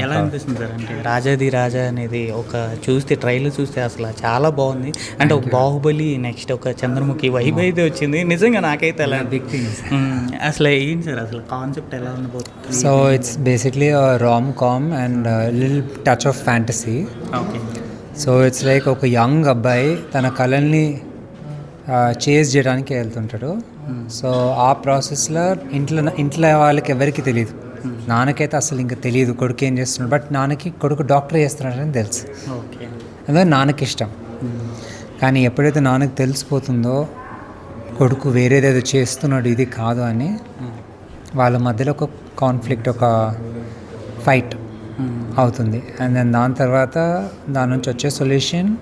ఎలా అనిపిస్తుంది సార్? అంటే రాజాది రాజా అనేది ఒక చూస్తే ట్రైలర్ చూస్తే అసలు చాలా బాగుంది. అంటే ఒక బాహుబలి నెక్స్ట్ ఒక చంద్రముఖి వైబ్ అయితే వచ్చింది నిజంగా. నాకైతే అలా బిగ్ థింగ్స్. అసలు ఏంటి సార్ అసలు కాన్సెప్ట్ ఎలా ఉండబోతుంది? So it's basically rom com and little touch of fantasy. Okay. So it's like ఒక యంగ్ అబ్బాయి తన కళల్ని చేజ్ చేయడానికి వెళ్తుంటాడు. సో ఆ ప్రాసెస్లో ఇంట్లో వాళ్ళకి ఎవరికి తెలియదు. నాన్నకైతే అసలు ఇంకా తెలియదు కొడుకు ఏం చేస్తున్నాడు. బట్ నాన్నకి కొడుకు డాక్టర్ చేస్తున్నాడని తెలుసు. ఓకే. అదే నాన్నకి ఇష్టం. కానీ ఎప్పుడైతే నాన్నకి తెలిసిపోతుందో కొడుకు వేరేదేదో చేస్తున్నాడు ఇది కాదు అని, వాళ్ళ మధ్యలో ఒక కాన్ఫ్లిక్ట్, ఒక ఫైట్ అవుతుంది. అండ్ దెన్ దాని తర్వాత దాని నుంచి వచ్చే సొల్యూషన్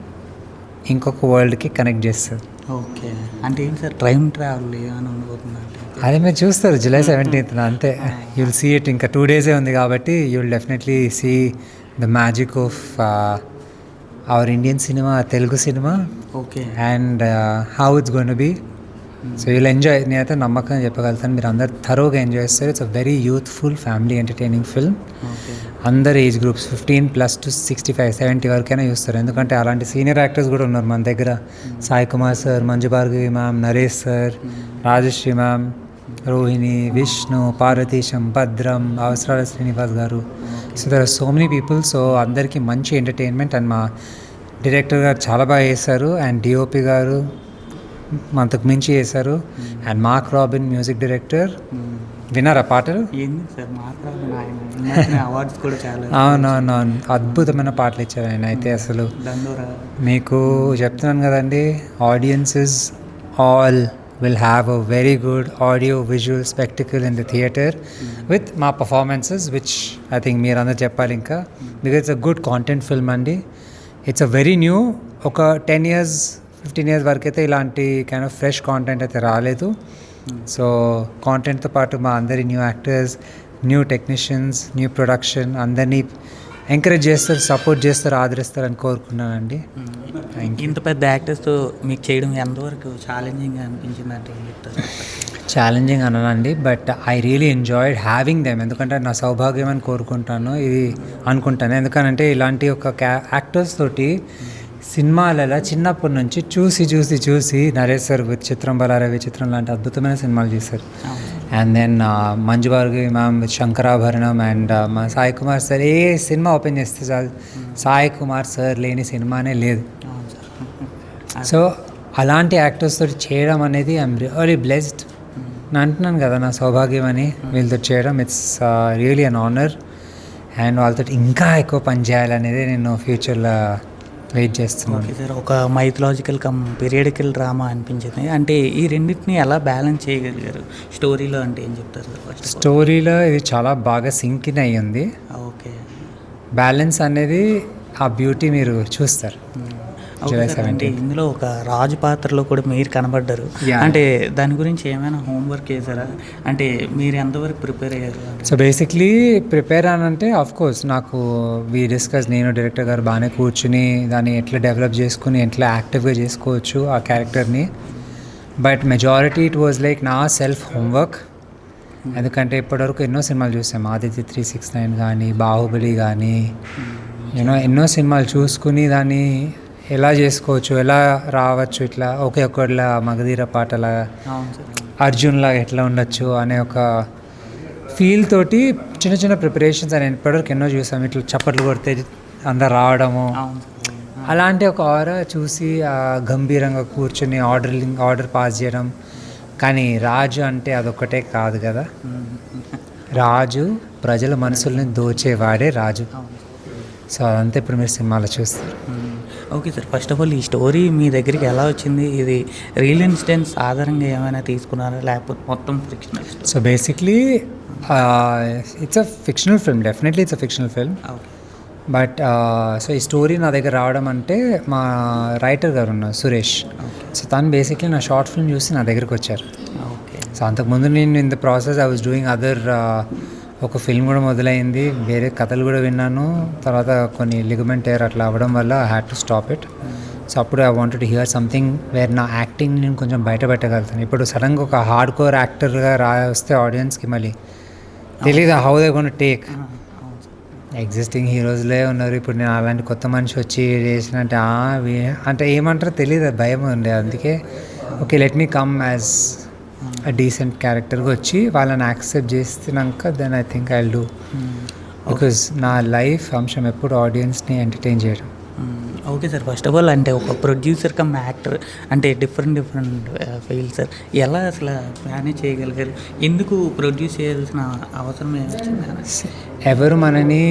ఇంకొక వరల్డ్కి కనెక్ట్ చేస్తుంది. ఓకే. అంటే ఏంటి సార్ టైం ట్రావెల్ అని ఉండబోతుందంటే? అదే మీరు చూస్తారు July 17th అంతే. You'll see it. ఇంకా 2 days ఉంది కాబట్టి you'll definitely see the magic of our Indian cinema, Telugu cinema. Okay. And how it's gonna be. So you'll enjoy. నేనైతే నమ్మకంగా చెప్పగలుగుతాను మీరు అందరు థరోగా ఎంజాయ్ చేస్తారు. It's a very youthful family entertaining film. అందరు ఏజ్ గ్రూప్స్ 15+ to 65, 70 వరకైనా చూస్తారు. ఎందుకంటే అలాంటి సీనియర్ యాక్టర్స్ కూడా ఉన్నారు మన దగ్గర. Sai Kumar sir, Manju Bhargavi ma'am, Naresh sir, Rajashri ma'am, Rohini, Vishnu, Parvateesam, Bhadram, Avasarala Srinivas garu. So there are so many people. So అందరికీ మంచి ఎంటర్టైన్మెంట్. అండ్ మా డైరెక్టర్ గారు చాలా బాగా చేశారు. అండ్ డిఓపి గారు అంతకు మించి చేశారు. And mark robin music director. విన్నారా పాటలు? ఏంది సార్ మాట్లాడుతున్న అవార్డ్స్ కూడా చాలా. అవునవునవును, అద్భుతమైన పాటలు ఇచ్చారు ఆయన అయితే. అసలు మీకు చెప్తున్నాను కదండి, audiences all will have a very good audio visual spectacle in the theatre with మా performances, which I think మీరు అందరూ చెప్పాలి ఇంకా, because it's a good content film అండి. It's a very new, ఒక 10 years 15 years వరకు అయితే ఇలాంటి కైండ్ ఆఫ్ ఫ్రెష్ కాంటెంట్ అయితే రాలేదు. సో కాంటెంట్తో పాటు మా అందరి new actors, new technicians, new production అందరినీ ఎంకరేజ్ చేస్తారు, సపోర్ట్ చేస్తారు, ఆదరిస్తారు అని కోరుకున్నానండి. ఇంత పెద్ద యాక్టర్స్తో మీకు చేయడం ఎంతవరకు ఛాలెంజింగ్గా అనిపించింది అంటే ఏం చెప్తారు? ఛాలెంజింగ్ అననండి, but I really enjoyed having them. ఎందుకంటే నా సౌభాగ్యం అని కోరుకుంటాను, ఇది అనుకుంటాను. ఎందుకంటే ఇలాంటి ఒక యాక్టర్స్ తోటి సినిమాలలో చిన్నప్పటి నుంచి చూసి నరేష్ సార్ చిత్రం, బలార విచిత్రం లాంటి అద్భుతమైన సినిమాలు చేశారు. And then Manju Bhargavi ma'am with Sankarabharanam. And మా సాయి కుమార్ సార్ ఏ సినిమా ఓపెన్ చేస్తే చాలు, సాయి కుమార్ సార్ లేని సినిమానే లేదు. సో అలాంటి యాక్టర్స్ తోటి చేయడం అనేది ఐఎమ్ రియలీ బ్లెస్డ్. నేను అంటున్నాను కదా నా సౌభాగ్యం అని వీళ్ళతో చేయడం. It's really an honour. And వాళ్ళతో ఇంకా ఎక్కువ పని చేయాలనేది నేను ఫ్యూచర్లో వెయిట్ చేస్తున్నాను. ఓకే సార్, ఒక మైథలాజికల్ పీరియడికల్ డ్రామా అనిపించింది. అంటే ఈ రెండింటిని ఎలా బ్యాలెన్స్ చేయగలిగారు స్టోరీలో అంటే ఏం చెప్తారు సార్? ఫస్ట్ స్టోరీలో ఇది చాలా బాగా సింక్ ఇన్ అయ్యింది. ఓకే. బ్యాలెన్స్ అనేది ఆ బ్యూటీ మీరు చూస్తారు. అంటే ఇందులో ఒక రాజు పాత్రలో కూడా మీరు కనబడ్డారు. అంటే దాని గురించి ఏమైనా హోంవర్క్ చేశారా? అంటే మీరు ఎంతవరకు ప్రిపేర్ అయ్యారు? సో బేసిక్లీ ప్రిపేర్ అనంటే ఆఫ్కోర్స్ నాకు నేను డైరెక్టర్ గారు బాగానే కూర్చుని దాన్ని ఎట్లా డెవలప్ చేసుకుని ఎట్లా యాక్టివ్గా చేసుకోవచ్చు ఆ క్యారెక్టర్ని. But majority it was like నా సెల్ఫ్ హోంవర్క్. ఎందుకంటే ఇప్పటివరకు ఎన్నో సినిమాలు చూసాం, ఆదిత్య 369 కానీ, బాహుబలి కానీ, ఎన్నో సినిమాలు చూసుకుని దాన్ని ఎలా చేసుకోవచ్చు, ఎలా రావచ్చు, ఇట్లా ఒకే ఒక్కడిలా మగధీర పాటలాగా, అర్జున్లాగా ఎట్లా ఉండొచ్చు అనే ఒక ఫీల్ తోటి చిన్న చిన్న ప్రిపరేషన్స్ అని ఇప్పటివరకు ఎన్నో చూసాం. ఇట్లా చప్పట్లు కొడితే అందరు రావడము, అలాంటి ఒక ఆరా చూసి గంభీరంగా కూర్చొని ఆర్డర్ పాస్ చేయడం. కానీ రాజు అంటే అదొక్కటే కాదు కదా, రాజు ప్రజల మనసుల్ని దోచేవాడే రాజు. సో అదంతా ఇప్పుడు మీరు సినిమాలో చూస్తారు. Okay sir, first of all ఈ స్టోరీ మీ దగ్గరికి ఎలా వచ్చింది? ఇది రియల్ ఇన్సిడెంట్స్ ఆధారంగా ఏమైనా తీసుకున్నారా లేకపోతే మొత్తం fictional? So basically it's a fictional film, definitely it's a fictional film. But so ఈ స్టోరీ నా దగ్గర రావడం అంటే మా రైటర్ గారు ఉన్నారు సురేష్. సో తను బేసిక్లీ నా షార్ట్ ఫిల్మ్ చూసి నా దగ్గరికి వచ్చారు. సో అంతకుముందు నేను in the process I was doing other, ఒక ఫిల్మ్ కూడా మొదలైంది, వేరే కథలు కూడా విన్నాను. తర్వాత కొన్ని లిగమెంట్ టైర్ అట్లా అవ్వడం వల్ల I had to stop it. So అప్పుడు I wanted to hear something where నా యాక్టింగ్ నేను కొంచెం బయట పెట్టగలుగుతాను. ఇప్పుడు సడన్గా ఒక హార్డ్ కోర్ యాక్టర్గా వస్తే ఆడియన్స్కి మళ్ళీ తెలీదు how they gonna take. Existing హీరోస్లే ఉన్నారు. ఇప్పుడు నేను అలాంటి కొత్త మనిషి వచ్చి చేసినట్టే అంటే ఏమంటారో తెలియదు, భయం ఉండే. అందుకే okay let me come as a decent క్యారెక్టర్గా వచ్చి వాళ్ళని యాక్సెప్ట్ చేస్తున్నాక then I think I will do. Because నా లైఫ్ అంశం ఎప్పుడు ఆడియన్స్ని ఎంటర్టైన్ చేయడం. Okay sir, first of all అంటే ఒక ప్రొడ్యూసర్ కమ్ యాక్టర్ అంటే డిఫరెంట్ ఫీల్డ్ సార్. ఎలా అసలు మేనేజ్ చేయగలిగారు? ఎందుకు ప్రొడ్యూస్ చేయాల్సిన అవసరం వచ్చింది? ఎవరు మనని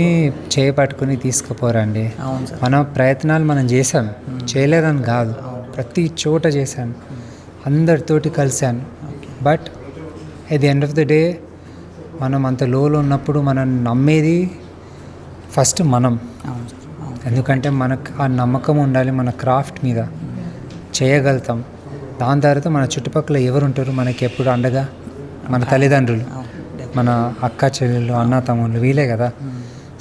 చేపట్టుకుని తీసుకుపోరండి. అవును సార్. మన ప్రయత్నాలు మనం చేశాం, చేయలేదని కాదు, ప్రతి చోట చేశాను, అందరితోటి కలిశాను. But at the end of the day మనం అంత లోలో ఉన్నప్పుడు మనం నమ్మేది ఫస్ట్ మనం. అవును సార్. ఎందుకంటే మనకు ఆ నమ్మకం ఉండాలి మన క్రాఫ్ట్ మీద, చేయగలుగుతాం. దాని తర్వాత మన చుట్టుపక్కల ఎవరు ఉంటారు మనకి ఎప్పుడు అండగా? మన తల్లిదండ్రులు, మన అక్క చెల్లెళ్ళు, అన్న తమ్ముళ్ళు, వీలే కదా.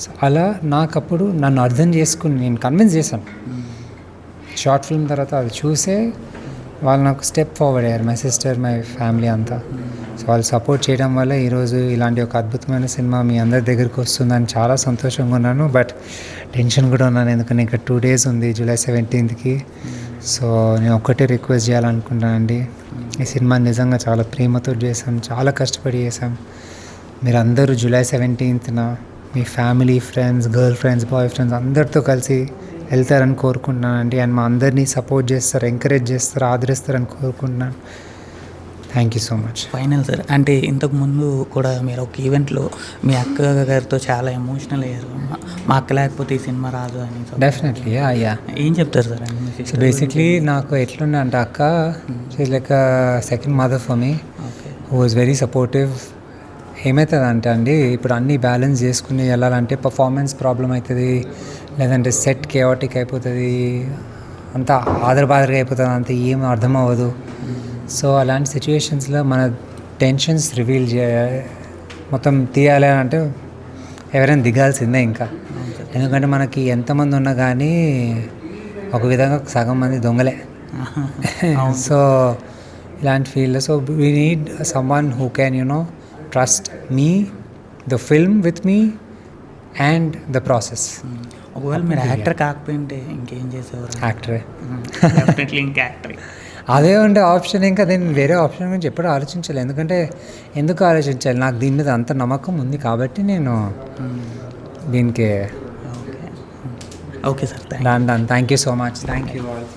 సో అలా నాకప్పుడు నన్ను అర్థం చేసుకుని నేను కన్విన్స్ చేశాను. షార్ట్ ఫిల్మ్ తర్వాత అది చూసే వాళ్ళు నాకు స్టెప్ ఫార్వర్డ్ అయ్యారు, మై సిస్టర్, మై ఫ్యామిలీ అంతా. సో వాళ్ళు సపోర్ట్ చేయడం వల్ల ఈరోజు ఇలాంటి ఒక అద్భుతమైన సినిమా మీ అందరి దగ్గరికి వస్తుందని చాలా సంతోషంగా ఉన్నాను. బట్ టెన్షన్ కూడా ఉన్నాను, ఎందుకంటే ఇంకా 2 days ఉంది, July 17th. సో నేను ఒక్కటే రిక్వెస్ట్ చేయాలనుకుంటానండి, ఈ సినిమా నిజంగా చాలా ప్రేమతో చేశాం, చాలా కష్టపడి చేశాం. మీరందరూ July 17th మీ family, friends, girl friends, boy friends అందరితో కలిసి వెళ్తారని కోరుకుంటున్నానండి. అండ్ మా అందరినీ సపోర్ట్ చేస్తారు, ఎంకరేజ్ చేస్తారు, ఆదరిస్తారని కోరుకుంటున్నాను. Thank you so much. Final sir, అంటే ఇంతకుముందు కూడా మీరు ఒక ఈవెంట్లో మీ అక్క గారితో చాలా ఎమోషనల్ అయ్యారు, మా అక్క లేకపోతే ఈ సినిమా రాదు అని. Definitely yeah. ఏం చెప్తారు సార్? సో బేసిక్లీ నాకు ఎట్లుండే అంటే అక్క she like second mother for me, who was very supportive. ఏమవుతుంది అంటే ఇప్పుడు అన్నీ బ్యాలెన్స్ చేసుకుని వెళ్ళాలంటే పర్ఫార్మెన్స్ ప్రాబ్లం అవుతుంది, లేదంటే సెట్ కేయాటిక్ అయిపోతుంది, అంతా ఆదరబాదరగా అయిపోతుంది, అంత ఏం అర్థం అవ్వదు. సో అలాంటి సిచ్యువేషన్స్లో మన టెన్షన్స్ రివీల్ మొత్తం తీయాలి అంటే ఎవరైనా దిగాల్సిందే ఇంకా. ఎందుకంటే మనకి ఎంతమంది ఉన్నా కానీ ఒక విధంగా సగం మంది దొంగలే. సో ఇలాంటి ఫీల్డ్లో so we need someone who can trust me, the film with me and the process. ఒకవేళ మీరు యాక్టర్ కాకపోయింటే ఇంకేం చేసేవారు? యాక్టరే, డెఫినెట్లీ ఇంకా యాక్టరే. అదే ఉండే ఆప్షన్. ఇంకా నేను వేరే ఆప్షన్ గురించి ఎప్పుడూ ఆలోచించాలి. ఎందుకంటే ఎందుకు ఆలోచించాలి, నాకు దీని మీద అంత నమ్మకం ఉంది కాబట్టి నేను దీనికి okay sir, done. Thank you so much. Thank you all.